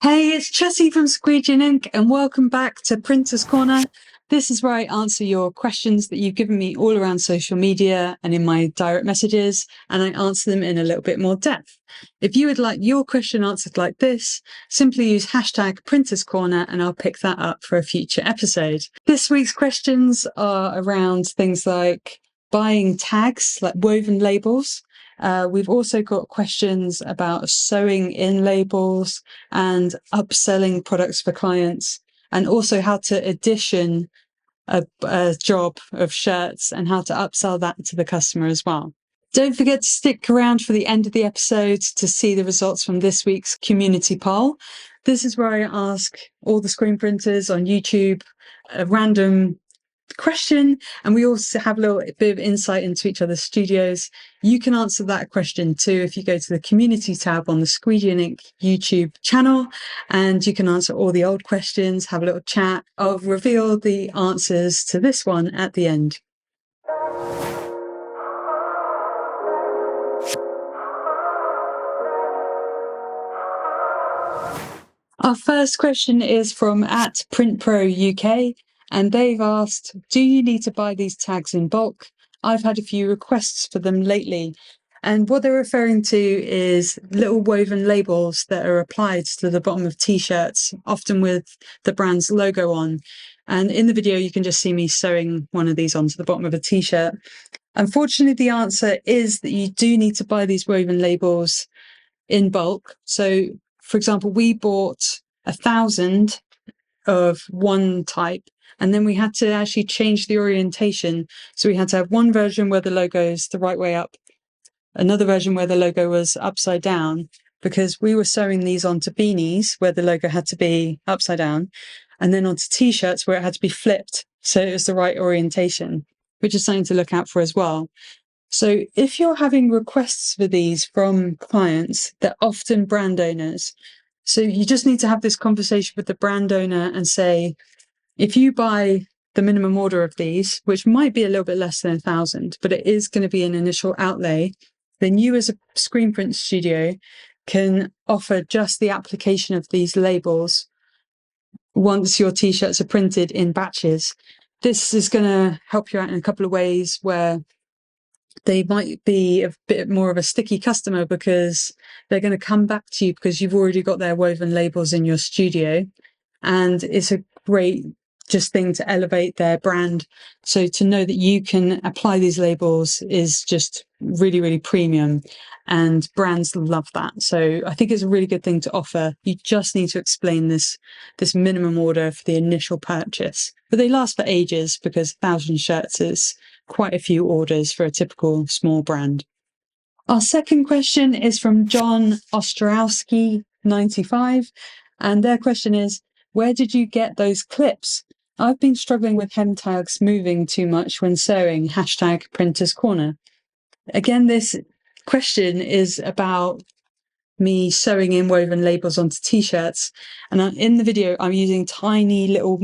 Hey, it's Chessie from Squeegee Ink, and welcome back to Printer's Corner. This is where I answer your questions that you've given me all around social media and in my direct messages, and I answer them in a little bit more depth. If you would like your question answered like this, simply use hashtag Printer's Corner and I'll pick that up for a future episode. This week's questions are around things like buying tags, like woven labels. We've also got questions about sewing in labels and upselling products for clients, and also how to edition a job of shirts and how to upsell that to the customer as well. Don't forget to stick around for the end of the episode to see the results from this week's community poll. This is where I ask all the screen printers on YouTube a random question, and we also have a little bit of insight into each other's studios. You can answer that question too if you go to the community tab on the Squeegee Ink YouTube channel, and you can answer all the old questions, have a little chat. I'll reveal the answers to this one at the end. Our first question is from @PrintProUK, and they've asked, do you need to buy these tags in bulk? I've had a few requests for them lately. And what they're referring to is little woven labels that are applied to the bottom of t-shirts, often with the brand's logo on. And in the video, you can just see me sewing one of these onto the bottom of a t-shirt. Unfortunately, the answer is that you do need to buy these woven labels in bulk. So, for example, we bought 1,000 of one type, and then we had to actually change the orientation. So we had to have one version where the logo is the right way up, another version where the logo was upside down, because we were sewing these onto beanies where the logo had to be upside down, and then onto t-shirts where it had to be flipped. So it was the right orientation, which is something to look out for as well. So if you're having requests for these from clients, they're often brand owners. So you just need to have this conversation with the brand owner and say, if you buy the minimum order of these, which might be a little bit less than 1,000, but it is going to be an initial outlay, then you as a screen print studio can offer just the application of these labels once your t-shirts are printed in batches. This is going to help you out in a couple of ways where they might be a bit more of a sticky customer because they're going to come back to you because you've already got their woven labels in your studio. And it's a great just thing to elevate their brand. So to know that you can apply these labels is just really, really premium, and brands love that. So I think it's a really good thing to offer. You just need to explain this minimum order for the initial purchase, but they last for ages because 1,000 shirts is quite a few orders for a typical small brand. Our second question is from John Ostrowski 95, and their question is, where did you get those clips? I've been struggling with hem tags moving too much when sewing, hashtag Printer's Corner. Again, this question is about me sewing in woven labels onto t-shirts, and in the video I'm using tiny little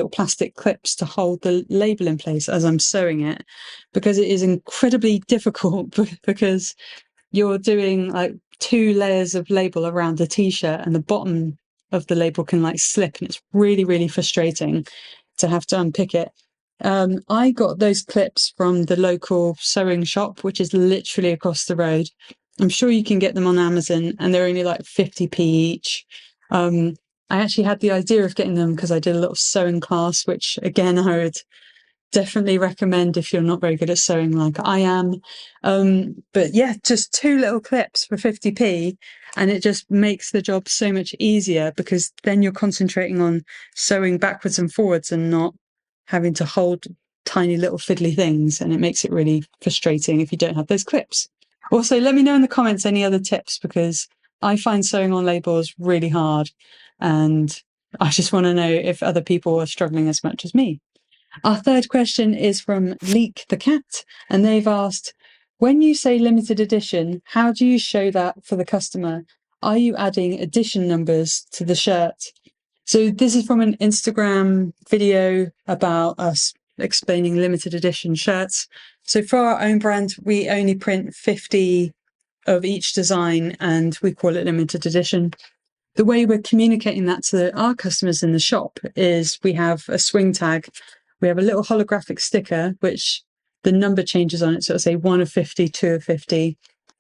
plastic clips to hold the label in place as I'm sewing it, because it is incredibly difficult because you're doing like 2 layers of label around the t-shirt and the bottom of the label can like slip, and it's really, really frustrating to have to unpick it. I got those clips from the local sewing shop, which is literally across the road. I'm sure you can get them on Amazon, and they're only like 50p each. I actually had the idea of getting them because I did a little sewing class, which again, I would definitely recommend if you're not very good at sewing like I am. But yeah, just 2 little clips for 50p, and it just makes the job so much easier because then you're concentrating on sewing backwards and forwards and not having to hold tiny little fiddly things, and it makes it really frustrating if you don't have those clips. Also, let me know in the comments any other tips, because I find sewing on labels really hard, and I just want to know if other people are struggling as much as me. Our third question is from Leek the Cat, and they've asked, when you say limited edition, how do you show that for the customer? Are you adding edition numbers to the shirt? So this is from an Instagram video about us explaining limited edition shirts. So for our own brand, we only print 50 of each design and we call it limited edition. The way we're communicating that to our customers in the shop is we have a swing tag. We have a little holographic sticker, which the number changes on it. So it'll say 1 of 50, 2 of 50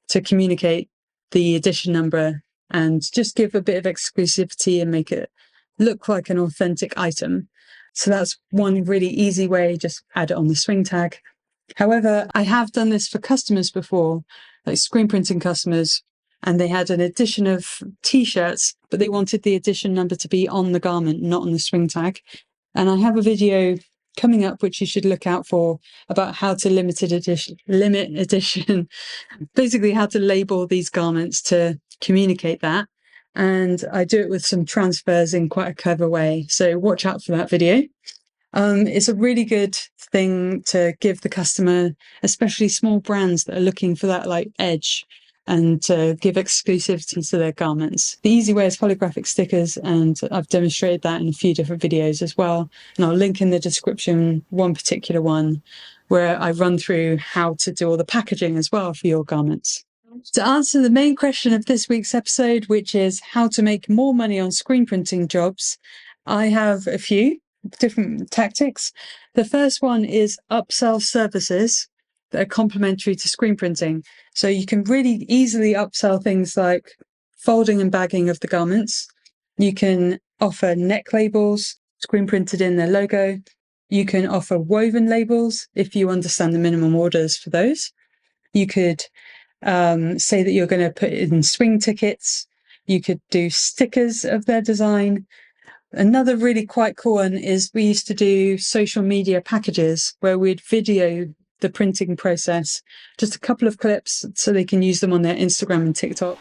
to communicate the edition number and just give a bit of exclusivity and make it look like an authentic item. So that's one really easy way, just add it on the swing tag. However, I have done this for customers before, like screen printing customers, and they had an edition of t-shirts, but they wanted the edition number to be on the garment, not on the swing tag. And I have a video coming up, which you should look out for, about how to limit edition, basically how to label these garments to communicate that. And I do it with some transfers in quite a clever way. So watch out for that video. It's a really good thing to give the customer, especially small brands that are looking for that like edge, and to give exclusivity to their garments. The easy way is holographic stickers, and I've demonstrated that in a few different videos as well. And I'll link in the description one particular one where I run through how to do all the packaging as well for your garments. To answer the main question of this week's episode, which is how to make more money on screen printing jobs, I have a few different tactics. The first one is upsell services that are complementary to screen printing. So you can really easily upsell things like folding and bagging of the garments. You can offer neck labels, screen printed in their logo. You can offer woven labels if you understand the minimum orders for those. You could say that you're going to put in swing tickets. You could do stickers of their design. Another really quite cool one is we used to do social media packages where we'd video the printing process, just a couple of clips so they can use them on their Instagram and TikTok.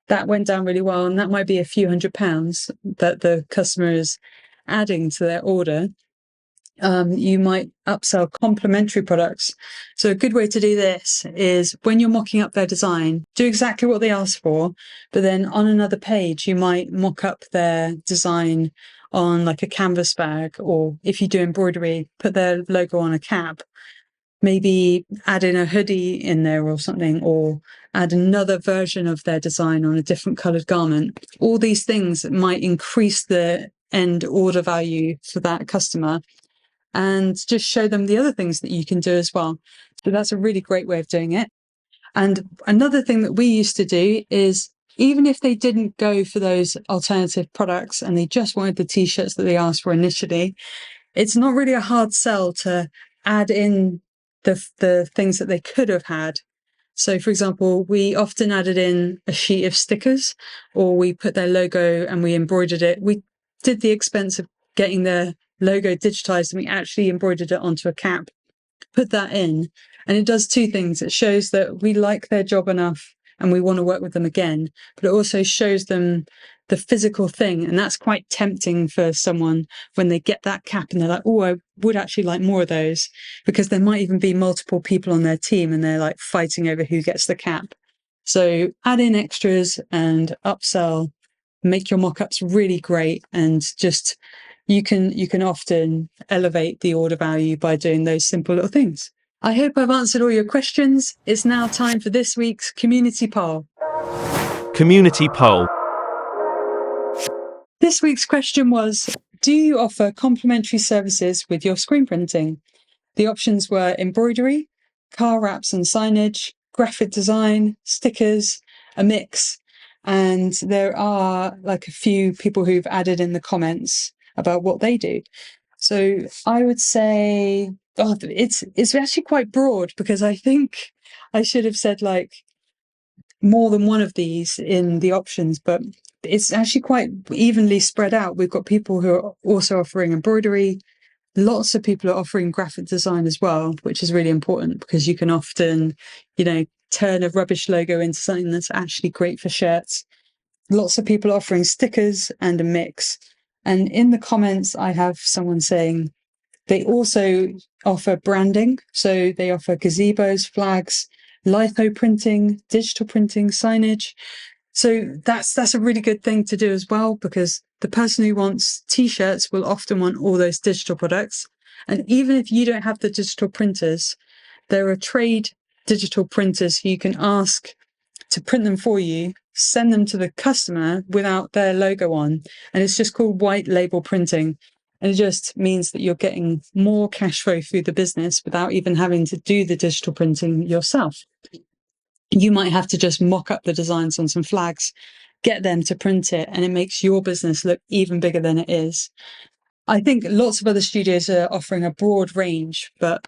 That went down really well, and that might be a few £100 that the customer is adding to their order. You might upsell complementary products. So a good way to do this is when you're mocking up their design, do exactly what they ask for, but then on another page, you might mock up their design on like a canvas bag, or if you do embroidery, put their logo on a cap. Maybe add in a hoodie in there or something, or add another version of their design on a different coloured garment. All these things might increase the end order value for that customer and just show them the other things that you can do as well. So that's a really great way of doing it. And another thing that we used to do is, even if they didn't go for those alternative products and they just wanted the t-shirts that they asked for initially, it's not really a hard sell to add in the things that they could have had. So, for example, we often added in a sheet of stickers, or we put their logo and we embroidered it. We did the expense of getting their logo digitized, and we actually embroidered it onto a cap, put that in. And it does two things. It shows that we like their job enough and we want to work with them again, but it also shows them the physical thing. And that's quite tempting for someone when they get that cap and they're like, oh, I would actually like more of those, because there might even be multiple people on their team and they're like fighting over who gets the cap. So add in extras and upsell, make your mock-ups really great, and just you can often elevate the order value by doing those simple little things. I hope I've answered all your questions. It's now time for this week's community poll. Community poll. This week's question was, do you offer complementary services with your screen printing? The options were embroidery, car wraps and signage, graphic design, stickers, a mix. And there are like a few people who've added in the comments about what they do. So I would say, it's actually quite broad, because I think I should have said like more than one of these in the options, but it's actually quite evenly spread out. We've got people who are also offering embroidery. Lots of people are offering graphic design as well, which is really important, because you can often, turn a rubbish logo into something that's actually great for shirts. Lots of people are offering stickers and a mix. And in the comments, I have someone saying they also offer branding. So they offer gazebos, flags, litho printing, digital printing, signage. So that's a really good thing to do as well, because the person who wants t-shirts will often want all those digital products. And even if you don't have the digital printers, there are trade digital printers who you can ask to print them for you, send them to the customer without their logo on. And it's just called white label printing. And it just means that you're getting more cash flow through the business without even having to do the digital printing yourself. You might have to just mock up the designs on some flags, get them to print it, and it makes your business look even bigger than it is. I think lots of other studios are offering a broad range, but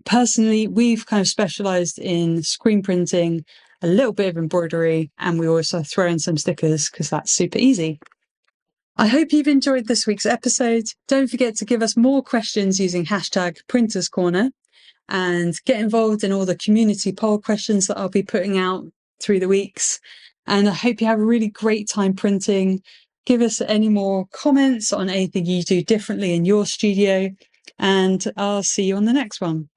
personally, we've kind of specialized in screen printing, a little bit of embroidery, and we also throw in some stickers because that's super easy. I hope you've enjoyed this week's episode. Don't forget to give us more questions using hashtag Printers Corner, and get involved in all the community poll questions that I'll be putting out through the weeks. And I hope you have a really great time printing. Give us any more comments on anything you do differently in your studio, and I'll see you on the next one.